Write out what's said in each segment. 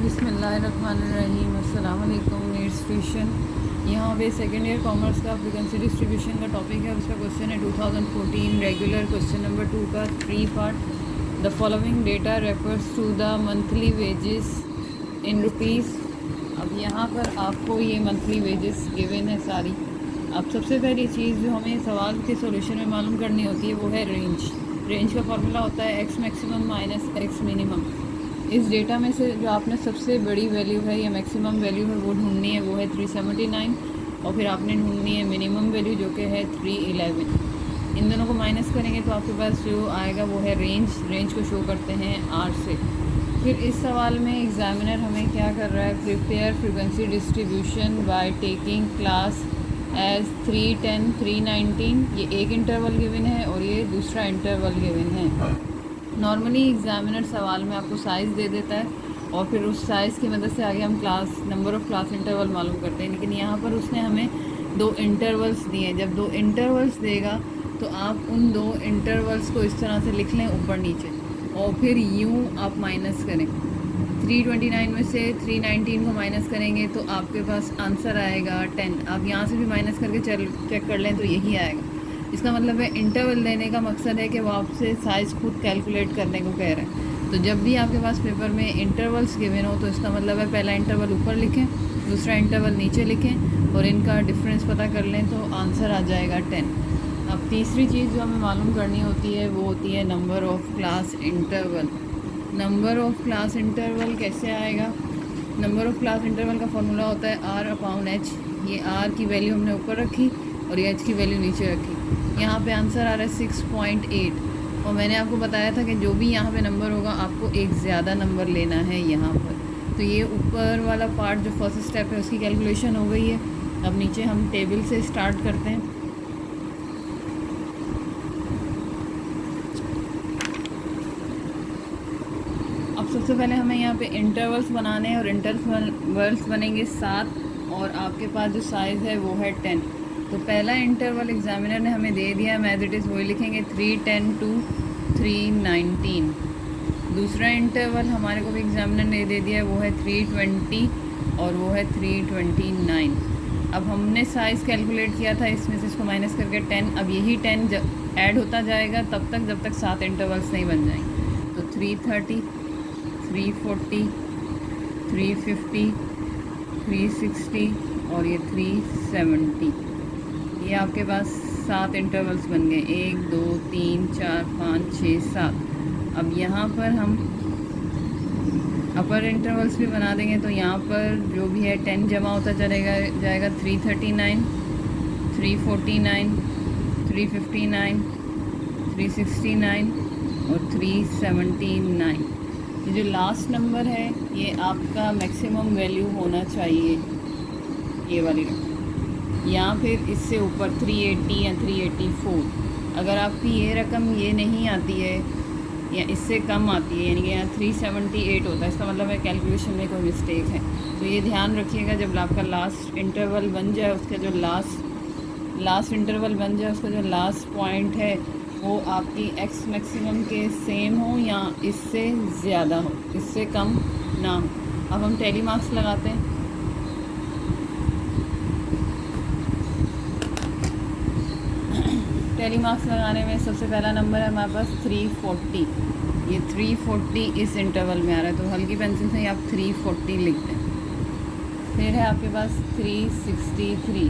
बिस्मिल्लाहिर्रहमानिर्रहीम। अस्सलाम वालेकुम। नीड्स ट्यूशन यहाँ पे सेकेंड ईयर कॉमर्स का फ्रीक्वेंसी डिस्ट्रीब्यूशन का टॉपिक है। उसका क्वेश्चन है 2014 रेगुलर क्वेश्चन नंबर 2 का 3 part. The following data refers to the monthly wages in rupees. अब यहाँ पर आपको ये मंथली वेजेस गिवन है सारी। अब सबसे पहली चीज़ जो हमें सवाल के सॉल्यूशन में मालूम करनी होती है वो है रेंज। रेंज का फॉर्मूला होता है x maximum minus x minimum. इस डेटा में से जो आपने सबसे बड़ी वैल्यू है या मैक्सिमम वैल्यू है वो ढूंढनी है, वो है 379। और फिर आपने ढूंढनी है मिनिमम वैल्यू जो कि है 311। इन दोनों को माइनस करेंगे तो आपके पास जो आएगा वो है रेंज। रेंज को शो करते हैं आर से। फिर इस सवाल में एग्जामिनर हमें क्या कर रहा है, prepare frequency distribution by taking class as 310 319। ये एक इंटरवल गिवन है और ये दूसरा इंटरवल गिवन है। नॉर्मली एग्जामिनर सवाल में आपको साइज़ दे देता है और फिर उस साइज़ की मदद से आगे हम class number of class interval मालूम करते हैं, लेकिन यहाँ पर उसने हमें 2 इंटरवल्स दिए हैं। जब 2 इंटरवल्स देगा तो आप उन 2 इंटरवल्स को इस तरह से लिख लें ऊपर नीचे और फिर यूँ आप माइनस करें। 329 में से 319 को माइनस करेंगे तो आपके पास आंसर आएगा 10। आप यहाँ से भी माइनस करके चेक कर लें तो यही आएगा। इसका मतलब है इंटरवल देने का मकसद है कि वो आपसे साइज़ खुद कैलकुलेट करने को कह रहे हैं। तो जब भी आपके पास पेपर में इंटरवल्स गिवन हो तो इसका मतलब है पहला इंटरवल ऊपर लिखें, दूसरा इंटरवल नीचे लिखें और इनका डिफरेंस पता कर लें तो आंसर आ जाएगा 10। अब तीसरी चीज़ जो हमें मालूम करनी होती है वो होती है number of class interval. Number of class interval कैसे आएगा? नंबर ऑफ़ क्लास इंटरवल का फॉर्मूला होता है R/H। ये R की वैल्यू हमने ऊपर रखी और ये H की वैल्यू नीचे रखी। यहाँ पे आंसर आ रहा है 6.8 और मैंने आपको बताया था कि जो भी यहाँ पे नंबर होगा आपको एक ज़्यादा नंबर लेना है यहाँ पर। तो ये ऊपर वाला पार्ट जो फर्स्ट स्टेप है उसकी कैलकुलेशन हो गई है। अब नीचे हम टेबल से स्टार्ट करते हैं। अब सबसे पहले हमें यहाँ पे इंटरवल्स बनाने हैं और इंटरवल्स बनेंगे 7 और आपके पास जो साइज़ है वो है 10। तो पहला इंटरवल एग्जामिनर ने हमें दे दिया है, एज इट इज़ वही लिखेंगे 310 to 319। दूसरा इंटरवल हमारे को भी एग्जामिनर ने दे दिया है, वो है 320 और वो है 329। अब हमने साइज़ कैलकुलेट किया था, इसमें से इसको माइनस करके 10। अब यही 10 ऐड होता जाएगा तब तक जब तक 7 इंटरवल्स नहीं बन जाएंगे। तो 330, 340, 350, 360 और ये 370। ये आपके पास 7 इंटरवल्स बन गए, 1 2 3 4 5 6 7। अब यहाँ पर हम अपर इंटरवल्स भी बना देंगे तो यहाँ पर जो भी है 10 जमा होता चलेगा जाएगा 339, 349, 359, 369 और 379। ये जो लास्ट नंबर है ये आपका मैक्सिमम वैल्यू होना चाहिए, ये वाली रकम, या फिर इससे ऊपर 380 या 384। अगर आपकी ये रकम ये नहीं आती है या इससे कम आती है, यानी कि यहाँ 378 होता है, इसका मतलब है कैलकुलेशन में कोई मिस्टेक है। तो ये ध्यान रखिएगा जब आपका लास्ट इंटरवल बन जाए, उसका जो लास्ट इंटरवल बन जाए, उसका जो लास्ट पॉइंट है वो आपकी एक्स मैक्सिमम के सेम हो या इससे ज़्यादा हो, इससे कम ना हो। अब हम टैली मार्क्स लगाते हैं। टैली मार्क्स लगाने में सबसे पहला नंबर है हमारे पास 340। ये 340 इस इंटरवल में आ रहा है तो हल्की पेंसिल से ही आप 340 लिख दें। फिर है आपके पास 363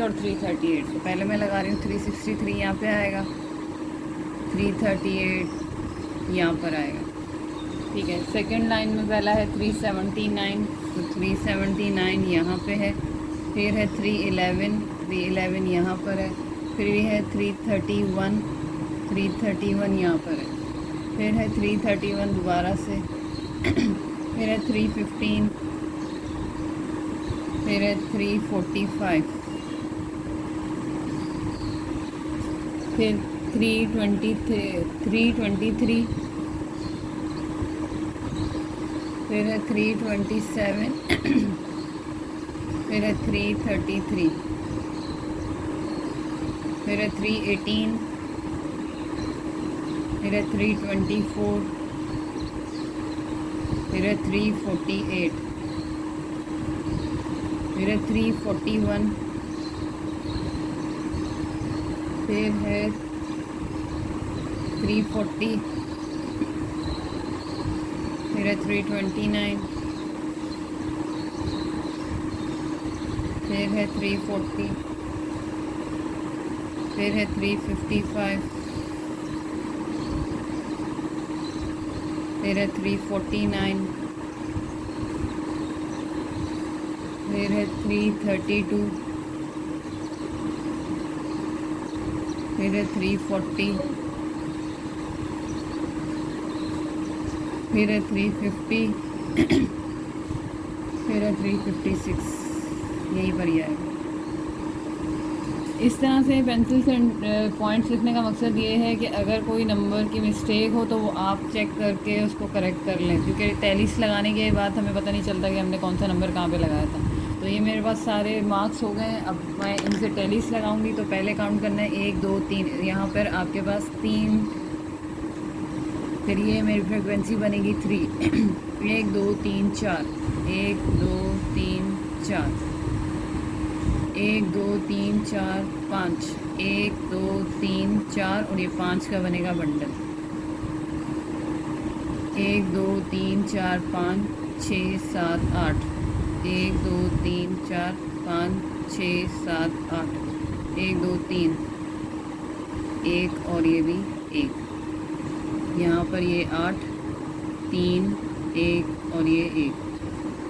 और 338। तो पहले मैं लगा रही हूँ 363 यहाँ पे आएगा, 338 यहाँ पर आएगा, ठीक है। सेकंड लाइन में पहला है 379 तो 379 यहाँ पे है। फिर है 311 यहाँ पर है। फिर ये है 331 यहाँ पर है। फिर है 331 दोबारा से। फिर है 315, फिर है 345, फिर 323, फिर है 327, फिर है 333, फिर है 318, फिर है 324, फिर है 348, फिर है 341, फिर है 340, फिर है 329, फिर है 340, फिर है 355, फिर है 349, फिर है 332, फिर है 340, फिर है 350, फिर है 356, यहीं पर ही आएगा। इस तरह से पेंसिल से पॉइंट्स लिखने का मकसद ये है कि अगर कोई नंबर की मिस्टेक हो तो वो आप चेक करके उसको करेक्ट कर लें, क्योंकि टैलीस लगाने के बाद हमें पता नहीं चलता कि हमने कौन सा नंबर कहाँ पे लगाया था। तो ये मेरे पास सारे मार्क्स हो गए। अब मैं इनसे टैलीस लगाऊंगी तो पहले काउंट करना है 1 2 3, यहाँ पर आपके पास 3, फिर ये मेरी फ्रिक्वेंसी बनेगी 3 1 2 3 4, 1 2 3 4, 1 2 3 4 5, 1 2 3 4, और ये 5 का बनेगा बंडल। 1 2 3 4 5 6 7 8, 1 2 3 4 5 6 7 8, 1 2 3, 1 और ये भी 1, यहाँ पर ये 8 3 1 और ये 1,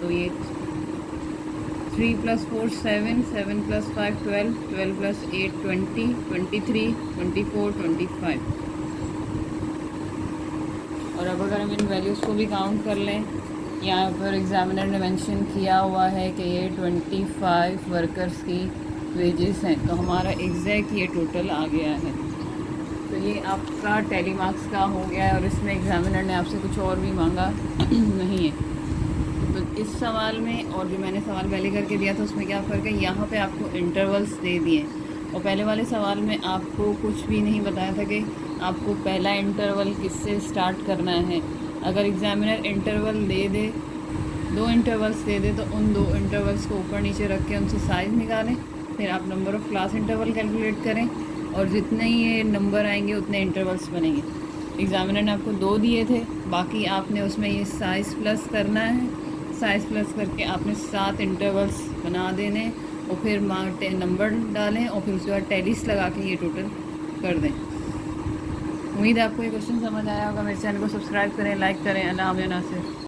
तो ये 3 + 4 7, 7 + 5 12, 12 + 8 20, 23 24 25। और अब अगर हम इन वैल्यूज़ को भी काउंट कर लें, यहाँ पर एग्ज़ामिनर ने मेंशन किया हुआ है कि ये 25 वर्कर्स की वेजेस हैं, तो हमारा एग्जैक्ट ये टोटल आ गया है। तो ये आपका टैली मार्क्स का हो गया है, और इसमें एग्ज़ामिनर ने आपसे कुछ और भी मांगा नहीं है। तो इस सवाल में और जो मैंने सवाल पहले करके दिया था उसमें क्या फ़र्क है, यहाँ पे आपको इंटरवल्स दे दिए, और पहले वाले सवाल में आपको कुछ भी नहीं बताया था कि आपको पहला इंटरवल किससे स्टार्ट करना है। अगर एग्ज़ामिनर इंटरवल दे दे, 2 इंटरवल्स दे दे, तो उन 2 इंटरवल्स को ऊपर नीचे रख के उनसे साइज़ निकालें, फिर आप number of class interval calculate करें, और जितने ही ये नंबर आएंगे उतने इंटरवल्स बनेंगे। एग्ज़ामिनर ने आपको 2 दिए थे, बाकी आपने उसमें ये साइज़ प्लस करना है, साइज़ प्लस करके आपने 7 इंटरवल्स बना देने, और फिर नंबर डालें, और फिर उसके बाद टैलीस लगा के ये टोटल कर दें। उम्मीद है आपको ये क्वेश्चन समझ आया होगा। मेरे चैनल को सब्सक्राइब करें, लाइक करें। अल्लाह हाफ़िज़।